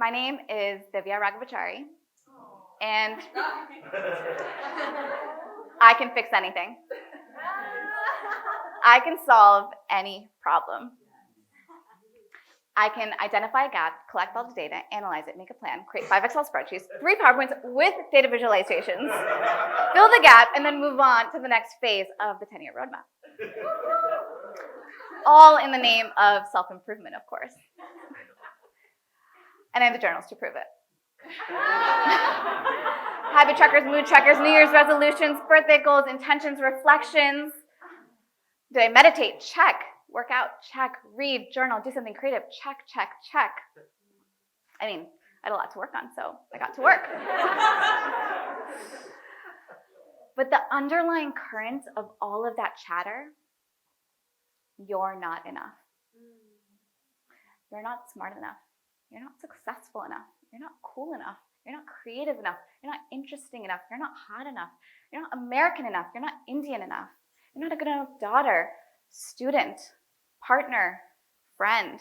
My name is Divya Raghavachari, and I can fix anything. I can solve any problem. I can identify a gap, collect all the data, analyze it, make a plan, create 5 Excel spreadsheets, 3 PowerPoints with data visualizations, fill the gap, and then move on to the next phase of the 10-year roadmap. All in the name of self-improvement, of course. And I have the journals to prove it. Habit trackers, mood trackers, New Year's resolutions, birthday goals, intentions, reflections. Did I meditate? Check. Work out? Check. Read, journal, do something creative? Check, check, check. I mean, I had a lot to work on, so I got to work. But the underlying current of all of that chatter, you're not enough. You're not smart enough. You're not successful enough. You're not cool enough. You're not creative enough. You're not interesting enough. You're not hot enough. You're not American enough. You're not Indian enough. You're not a good enough daughter, student, partner, friend.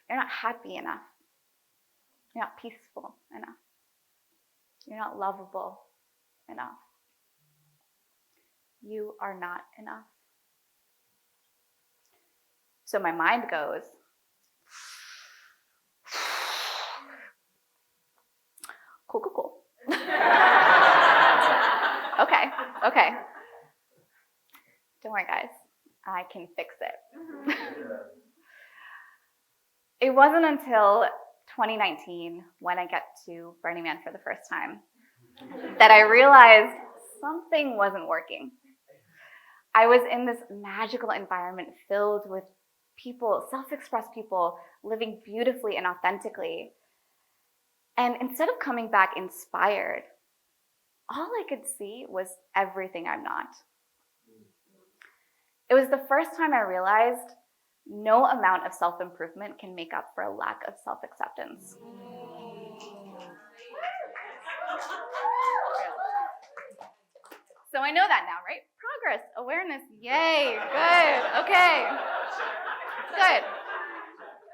You're not happy enough. You're not peaceful enough. You're not lovable enough. You are not enough. So my mind goes, cool. Okay. Don't worry, guys. I can fix it. It wasn't until 2019, when I got to Burning Man for the first time, that I realized something wasn't working. I was in this magical environment filled with people, self-expressed people, living beautifully and authentically. And instead of coming back inspired, all I could see was everything I'm not. It was the first time I realized no amount of self-improvement can make up for a lack of self-acceptance. So I know that now, right? Progress, awareness, yay, good, okay. Good.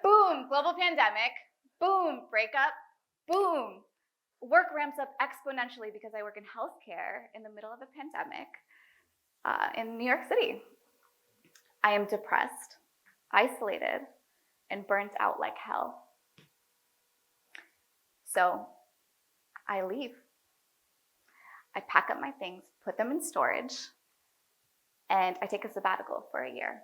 Boom, global pandemic. Boom, breakup. Boom. Work ramps up exponentially because I work in healthcare in the middle of a pandemic in New York City. I am depressed, isolated, and burnt out like hell. So I leave. I pack up my things, put them in storage, and I take a sabbatical for a year.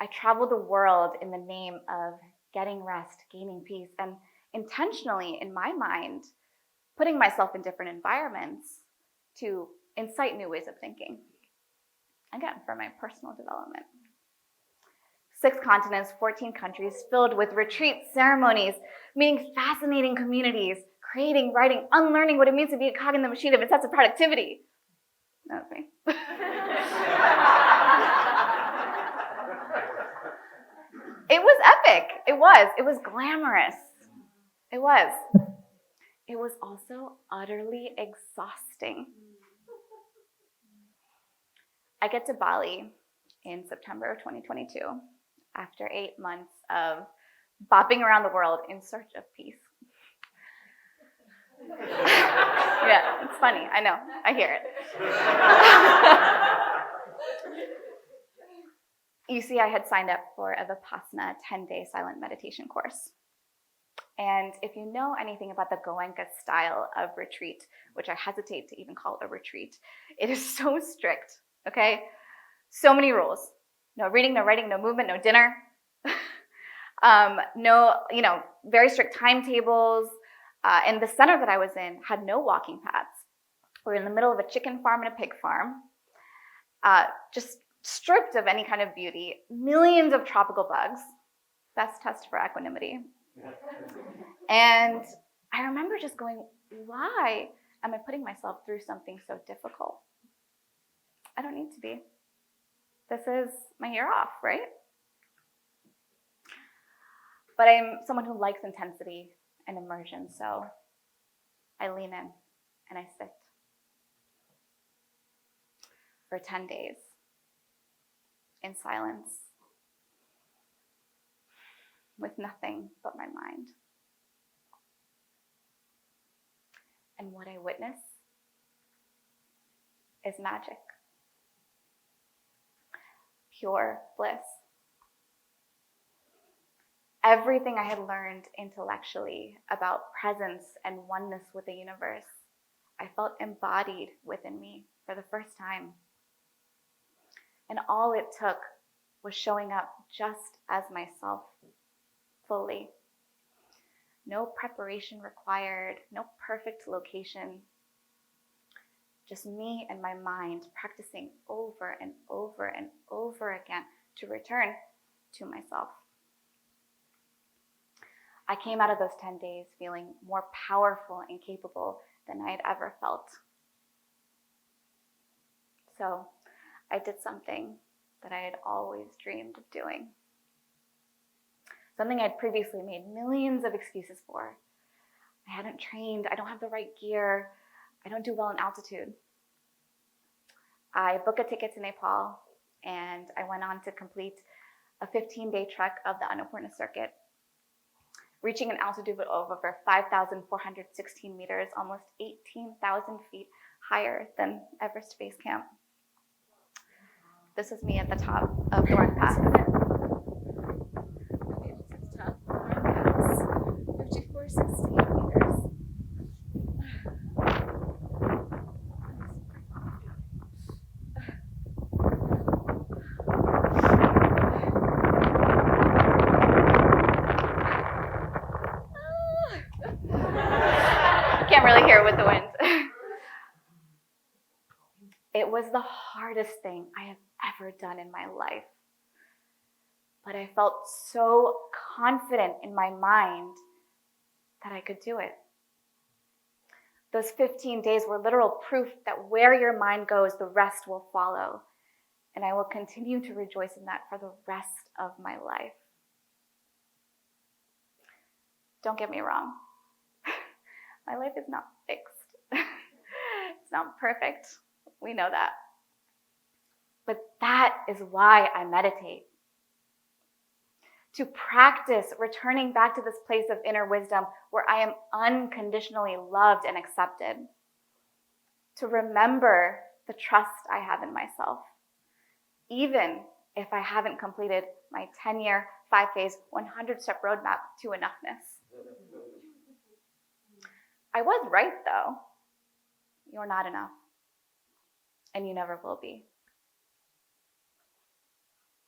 I travel the world in the name of getting rest, gaining peace, and intentionally, in my mind, putting myself in different environments to incite new ways of thinking. Again, for my personal development. 6 continents, 14 countries, filled with retreats, ceremonies, meeting fascinating communities, creating, writing, unlearning what it means to be a cog in the machine of a sense of productivity. That was me. It was epic. It was glamorous. It was also utterly exhausting. I get to Bali in September of 2022 after 8 months of bopping around the world in search of peace. Yeah, it's funny. I know. I hear it. You see, I had signed up for a Vipassana 10-day silent meditation course. And if you know anything about the Goenka style of retreat, which I hesitate to even call a retreat, it is so strict, okay? So many rules. No reading, no writing, no movement, no dinner. Very strict timetables. And the center that I was in had no walking paths. We were in the middle of a chicken farm and a pig farm, just stripped of any kind of beauty, millions of tropical bugs, best test for equanimity. And I remember just going, why am I putting myself through something so difficult? I don't need to be. This is my year off, right? But I'm someone who likes intensity and immersion, so I lean in and I sit for 10 days in silence. with nothing but my mind. And what I witness is magic. Pure bliss. Everything I had learned intellectually about presence and oneness with the universe, I felt embodied within me for the first time. And all it took was showing up just as myself, fully. No preparation required, no perfect location. Just me and my mind practicing over and over and over again to return to myself. I came out of those 10 days feeling more powerful and capable than I had ever felt. So I did something that I had always dreamed of doing. Something I'd previously made millions of excuses for. I hadn't trained, I don't have the right gear, I don't do well in altitude. I booked a ticket to Nepal and I went on to complete a 15-day trek of the Annapurna circuit, reaching an altitude of over 5,416 meters, almost 18,000 feet higher than Everest Base Camp. This was me at the top of Thorn Pass. 5416 meters. Can't really hear it with the wind. It was the hardest thing I have ever done in my life. But I felt so confident in my mind that I could do it. Those 15 days were literal proof that where your mind goes, the rest will follow. And I will continue to rejoice in that for the rest of my life. Don't get me wrong. My life is not fixed. It's not perfect. We know that. But that is why I meditate. To practice returning back to this place of inner wisdom where I am unconditionally loved and accepted. To remember the trust I have in myself, even if I haven't completed my 10-year, 5-phase, 100-step roadmap to enoughness. I was right, though. You're not enough, and you never will be.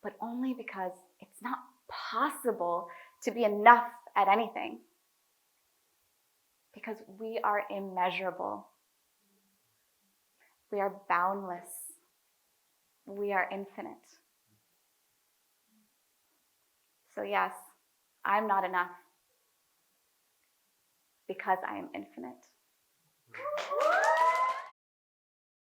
But only because it's not possible to be enough at anything. Because we are immeasurable. We are boundless. We are infinite. So yes, I'm not enough because I am infinite.